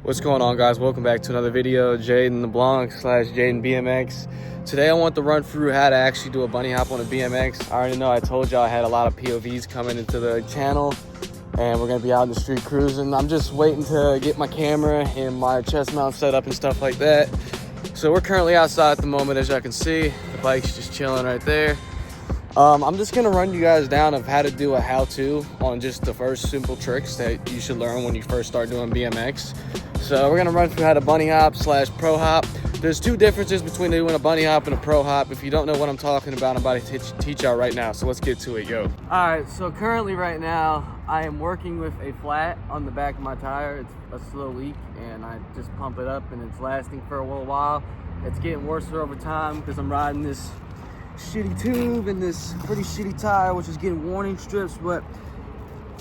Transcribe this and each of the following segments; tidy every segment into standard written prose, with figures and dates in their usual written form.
What's going on, guys? Welcome back to another video. Jaden the Blanc / Jaden BMX. Today I want to run through how to actually do a bunny hop on a BMX. I already know I told y'all I had a lot of POVs coming into the channel and we're gonna be out in the street cruising. I'm just waiting to get my camera and my chest mount set up and stuff like that. So we're currently outside at the moment, as y'all can see. The bike's just chilling right there. I'm just gonna run you guys down of how to do a how-to on just the first simple tricks that you should learn when you first start doing BMX. So we're gonna run through how to bunny hop / pro hop. There's two differences between doing a bunny hop and a pro hop. If you don't know what I'm talking about, I'm about to teach y'all right now. So let's get to it, yo. All right, so currently right now, I am working with a flat on the back of my tire. It's a slow leak and I just pump it up and it's lasting for a little while. It's getting worse over time because I'm riding this shitty tube and this pretty shitty tire, which is getting warning strips, but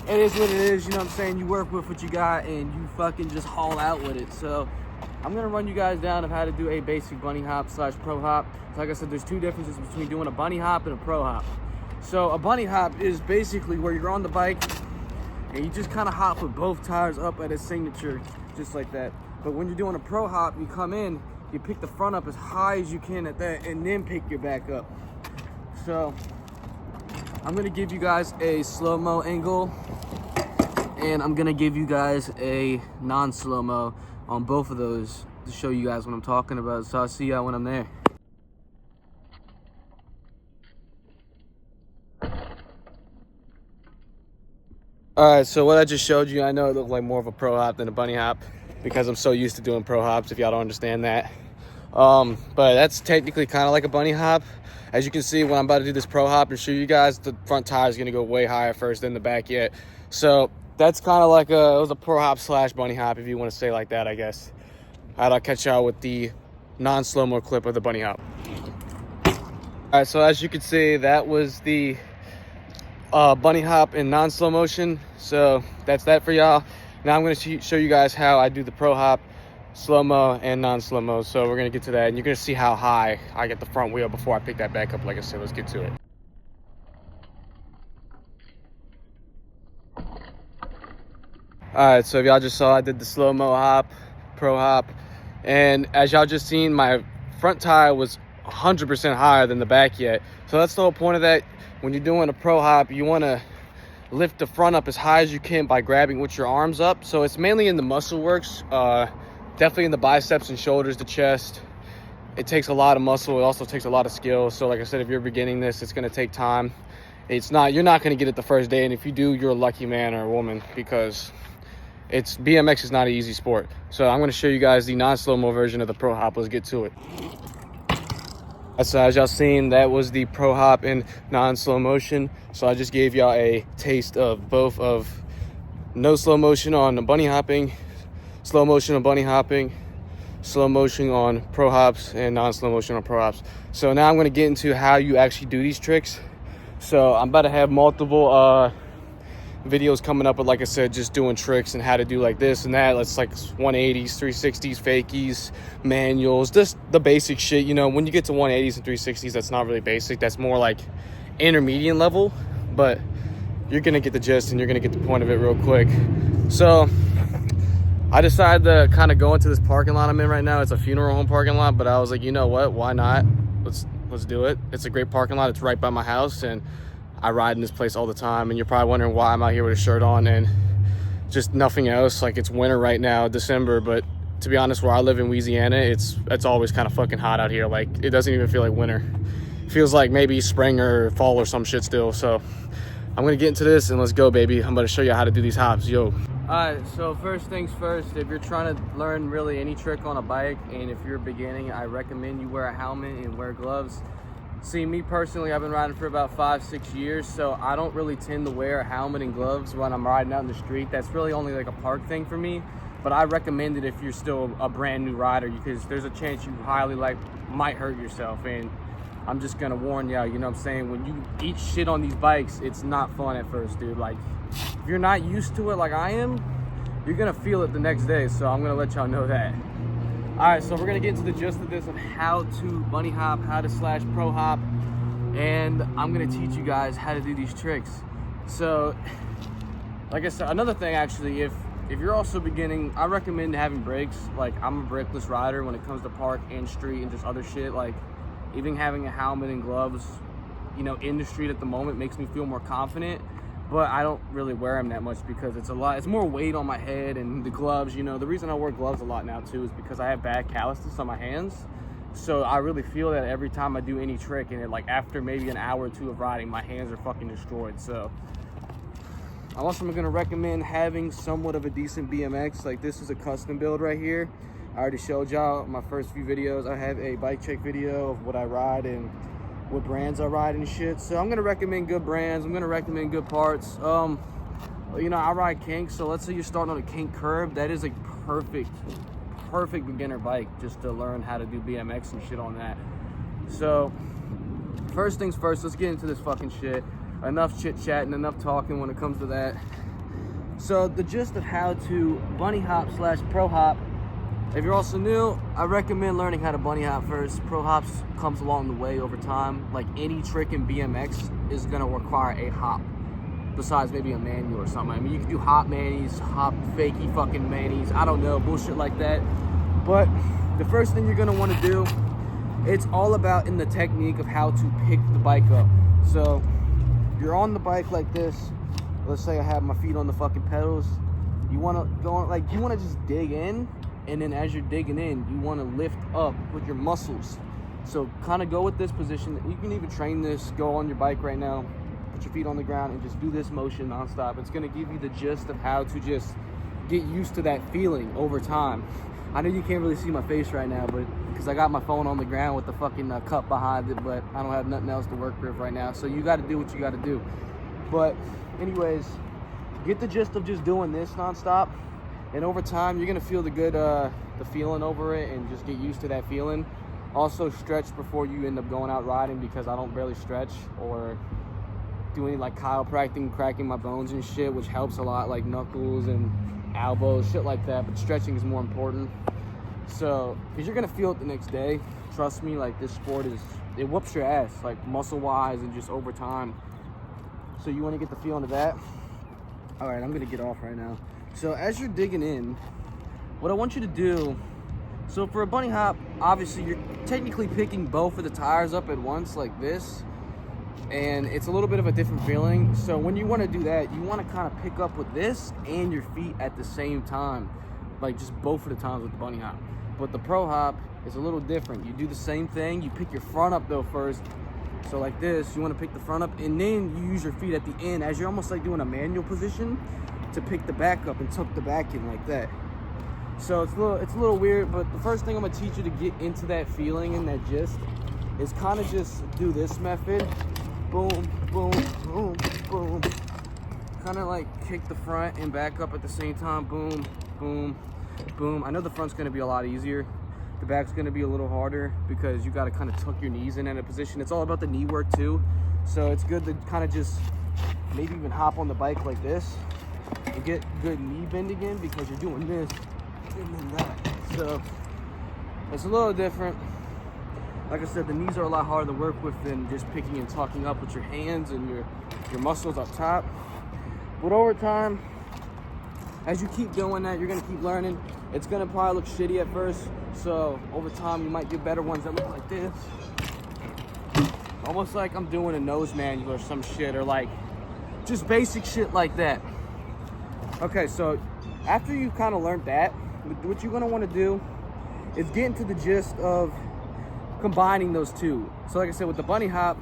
it is what it is, you know what I'm saying? You work with what you got and you fucking just haul out with it. So I'm gonna run you guys down of how to do a basic bunny hop / pro hop. So like I said, there's two differences between doing a bunny hop and a pro hop. So a bunny hop is basically where you're on the bike and you just kind of hop with both tires up at a signature, just like that. But when you're doing a pro hop, you come in, you pick the front up as high as you can at that and then pick your back up. So I'm gonna give you guys a slow-mo angle and I'm gonna give you guys a non-slow-mo on both of those to show you guys what I'm talking about. So I'll see y'all when I'm there. All right, so what I just showed you, I know it looked like more of a pro hop than a bunny hop because I'm so used to doing pro hops, if y'all don't understand that. But that's technically kind of like a bunny hop. As you can see, when I'm about to do this pro hop and show you guys, the front tire is gonna go way higher first than the back yet. So that's kind of like it was a pro hop / bunny hop, if you want to say like that, I guess. I'll catch y'all with the non-slow-mo clip of the bunny hop. All right, so as you can see, that was the bunny hop in non-slow motion. So that's that for y'all. Now I'm going to show you guys how I do the pro hop, slow-mo and non-slow-mo. So we're going to get to that and you're going to see how high I get the front wheel before I pick that back up. Like I said, let's get to it. All right, so if y'all just saw, I did the slow-mo hop, pro hop, and as y'all just seen, my front tire was 100% higher than the back yet. So that's the whole point of that. When you're doing a pro hop, you want to lift the front up as high as you can by grabbing with your arms up. So it's mainly in the muscle works, definitely in the biceps and shoulders, the chest. It takes a lot of muscle. It also takes a lot of skill. So like I said, if you're beginning this, it's going to take time. You're not going to get it the first day, and if you do, you're a lucky man or a woman, because BMX is not an easy sport. So I'm going to show you guys the non-slow-mo version of the pro hop. Let's get to it. So as y'all seen, that was the pro hop in non-slow motion. So I just gave y'all a taste of both of no slow motion on the bunny hopping, slow motion on bunny hopping, slow motion on pro hops, and non-slow motion on pro hops. So now I'm going to get into how you actually do these tricks. So I'm about to have multiple videos coming up, but like I said, just doing tricks and how to do like this and that. It's like 180s, 360s, fakies, manuals, just the basic shit. You know, when you get to 180s and 360s, that's not really basic. That's more like intermediate level, but you're gonna get the gist and you're gonna get the point of it real quick. So I decided to kind of go into this parking lot I'm in right now. It's a funeral home parking lot, but I was like, you know what, why not? Let's do it. It's a great parking lot. It's right by my house and I ride in this place all the time, and you're probably wondering why I'm out here with a shirt on and just nothing else. Like, it's winter right now, December, but to be honest, where I live in Louisiana, it's always kind of fucking hot out here. Like, it doesn't even feel like winter. It feels like maybe spring or fall or some shit still. So I'm gonna get into this and let's go, baby. I'm gonna show you how to do these hops, yo. All right, so first things first, if you're trying to learn really any trick on a bike, and if you're beginning, I recommend you wear a helmet and wear gloves. See, me personally, I've been riding for about 5-6 years, so I don't really tend to wear a helmet and gloves when I'm riding out in the street. That's really only like a park thing for me, but I recommend it if you're still a brand new rider, because there's a chance you might hurt yourself. And I'm just gonna warn y'all, you know what I'm saying, when you eat shit on these bikes, it's not fun at first, dude. Like, if you're not used to it like I am, you're gonna feel it the next day. So I'm gonna let y'all know that. All right, so we're gonna get into the gist of this, of how to bunny hop, how to / pro hop, and I'm gonna teach you guys how to do these tricks. So like I said, another thing actually, if if you're also beginning, I recommend having brakes. Like, I'm a brakeless rider when it comes to park and street and just other shit. Like, even having a helmet and gloves, you know, in the street at the moment makes me feel more confident, but I don't really wear them that much because it's more weight on my head, and the gloves, you know, the reason I wear gloves a lot now too is because I have bad calluses on my hands. So I really feel that every time I do any trick, and like after maybe an hour or two of riding, my hands are fucking destroyed. So I'm also gonna recommend having somewhat of a decent BMX. Like, this is a custom build right here. I already showed y'all my first few videos. I have a bike check video of what I ride and what brands I ride and shit. So I'm gonna recommend good brands. I'm gonna recommend good parts. You know, I ride kink, so let's say you're starting on a kink curb. That is a perfect beginner bike just to learn how to do BMX and shit on that. So first things first, let's get into this fucking shit. Enough chit chatting, enough talking when it comes to that. So the gist of how to bunny hop / pro hop. If you're also new, I recommend learning how to bunny hop first. Pro hops comes along the way over time. Like, any trick in BMX is gonna require a hop, besides maybe a manual or something. I mean, you can do hop manis, hop fakey fucking manis, I don't know, bullshit like that. But the first thing you're gonna wanna do, it's all about in the technique of how to pick the bike up. So you're on the bike like this. Let's say I have my feet on the fucking pedals. You wanna go on, like, you wanna just dig in, and then as you're digging in, you wanna lift up with your muscles. So kind of go with this position. You can even train this, go on your bike right now, put your feet on the ground and just do this motion nonstop. It's gonna give you the gist of how to just get used to that feeling over time. I know you can't really see my face right now, but because I got my phone on the ground with the fucking cup behind it, but I don't have nothing else to work with right now. So you got to do what you got to do. But anyways, get the gist of just doing this nonstop, and over time you're gonna feel the good, the feeling over it, and just get used to that feeling. Also stretch before you end up going out riding, because I don't barely stretch or do any like chiropractic, cracking my bones and shit, which helps a lot, like knuckles and elbows, shit like that. But stretching is more important. So, because you're gonna feel it the next day. Trust me, like, this sport it whoops your ass, like muscle wise and just over time. So you want to get the feeling of that. All right, I'm gonna get off right now. So as you're digging in, what I want you to do, so for a bunny hop, obviously you're technically picking both of the tires up at once like this, and it's a little bit of a different feeling. So when you want to do that, you want to kind of pick up with this and your feet at the same time, like just both of the times with the bunny hop. But the pro hop is a little different. You do the same thing. You pick your front up though first. So like this, you want to pick the front up, and then you use your feet at the end as you're almost like doing a manual position to pick the back up and tuck the back in like that. So it's a little weird, but the first thing I'm gonna teach you to get into that feeling and that gist is kind of just do this method. Boom, boom, boom, boom. Kind of like kick the front and back up at the same time. Boom, boom, boom. I know the front's gonna be a lot easier. The back's gonna be a little harder because you gotta kind of tuck your knees in a position. It's all about the knee work too. So it's good to kind of just maybe even hop on the bike like this and get good knee bending in, because you're doing this and then that. So it's a little different. Like I said, the knees are a lot harder to work with than just picking and tucking up with your hands and your muscles up top. But over time, as you keep doing that, you're gonna keep learning. It's gonna probably look shitty at first. So over time, you might get better ones that look like this. Almost like I'm doing a nose manual or some shit, or like just basic shit like that. Okay, so after you kind of learned that, what you're gonna wanna do is get into the gist of combining those two. So like I said, with the bunny hop,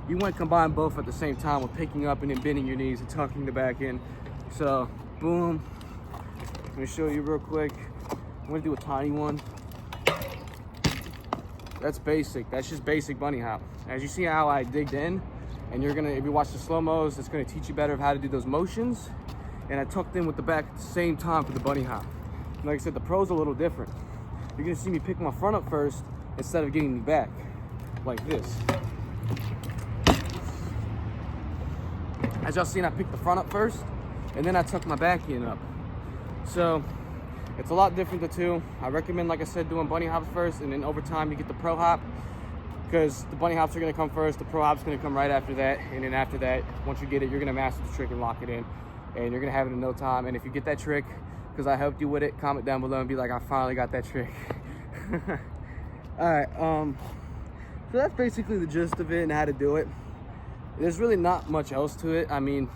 you want to combine both at the same time with picking up and then bending your knees and tucking the back in. So boom, let me show you real quick. I'm gonna do a tiny one. That's basic. That's just basic bunny hop. As you see how I digged in, and you're gonna, if you watch the slow-mos, it's gonna teach you better of how to do those motions. And I tucked in with the back at the same time for the bunny hop. And like I said, the pro's a little different. You're gonna see me pick my front up first instead of getting the back like this. As y'all seen, I picked the front up first and then I tuck my back in up. So it's a lot different, the two. I recommend, like I said, doing bunny hops first, and then over time you get the pro hop, because the bunny hops are gonna come first, the pro hop's gonna come right after that, and then after that, once you get it, you're gonna master the trick and lock it in, and you're gonna have it in no time. And if you get that trick, because I helped you with it, comment down below and be like, I finally got that trick. All right, so that's basically the gist of it and how to do it. There's really not much else to it. I mean,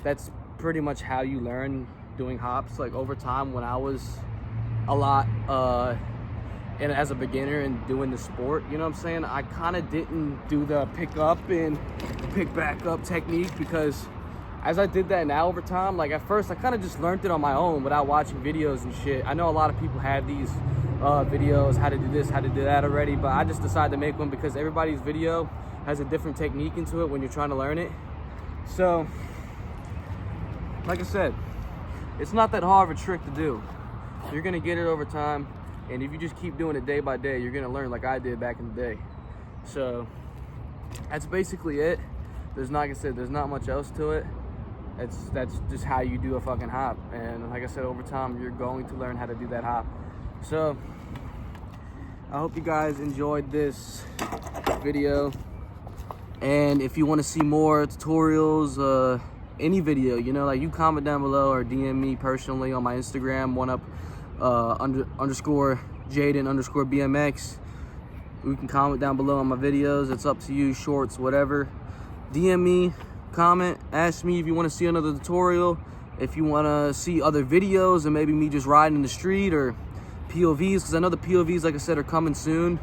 that's pretty much how you learn doing hops. Like over time, when I was a lot and as a beginner and doing the sport, you know what I'm saying, I kind of didn't do the pick up and pick back up technique, because as I did that now over time, like at first I kind of just learned it on my own without watching videos and shit. I know a lot of people have these videos, how to do this, how to do that already, but I just decided to make one because everybody's video has a different technique into it when you're trying to learn it. So like I said, it's not that hard of a trick to do. You're gonna get it over time, and if you just keep doing it day by day, you're gonna learn like I did back in the day. So that's basically it. There's not, like I said, there's not much else to it. That's just how you do a fucking hop, and like I said, over time you're going to learn how to do that hop. So I hope you guys enjoyed this video, and if you want to see more tutorials, any video, you know, like, you comment down below or DM me personally on my Instagram, _Jaden _BMX. You can comment down below on my videos. It's up to you, shorts, whatever. DM me, comment, ask me if you want to see another tutorial, if you want to see other videos and maybe me just riding in the street, or POVs, because I know the POVs, like I said, are coming soon.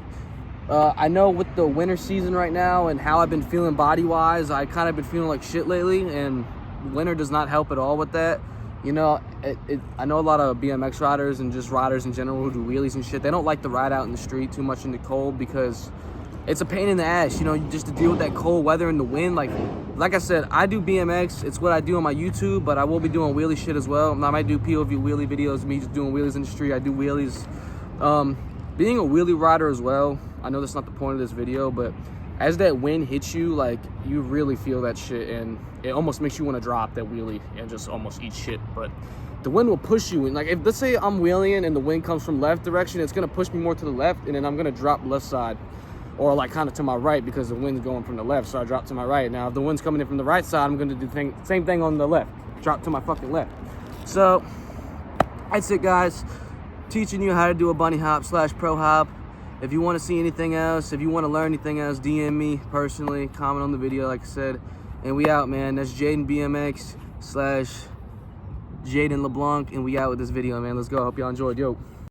I know with the winter season right now and how I've been feeling body-wise, I kind of been feeling like shit lately, and winter does not help at all with that. You know, I know a lot of BMX riders and just riders in general who do wheelies and shit, they don't like to ride out in the street too much in the cold because it's a pain in the ass, you know, just to deal with that cold weather and the wind. Like I said, I do BMX, it's what I do on my YouTube, but I will be doing wheelie shit as well. I might do POV wheelie videos, me just doing wheelies in the street. I do wheelies. Being a wheelie rider as well, I know that's not the point of this video, but as that wind hits you, like, you really feel that shit, and it almost makes you want to drop that wheelie and just almost eat shit. But the wind will push you, and like, if let's say I'm wheeling and the wind comes from left direction, it's gonna push me more to the left, and then I'm gonna drop left side, or like kind of to my right, because the wind's going from the left, so I drop to my right. Now if the wind's coming in from the right side, I'm gonna do the same thing on the left, drop to my fucking left. So that's it, guys. Teaching you how to do a bunny hop / pro hop. If you want to see anything else, if you want to learn anything else, DM me personally, comment on the video, like I said. And we out, man. That's Jaden BMX / Jaden LeBlanc, and we out with this video, man. Let's go. Hope y'all enjoyed. Yo.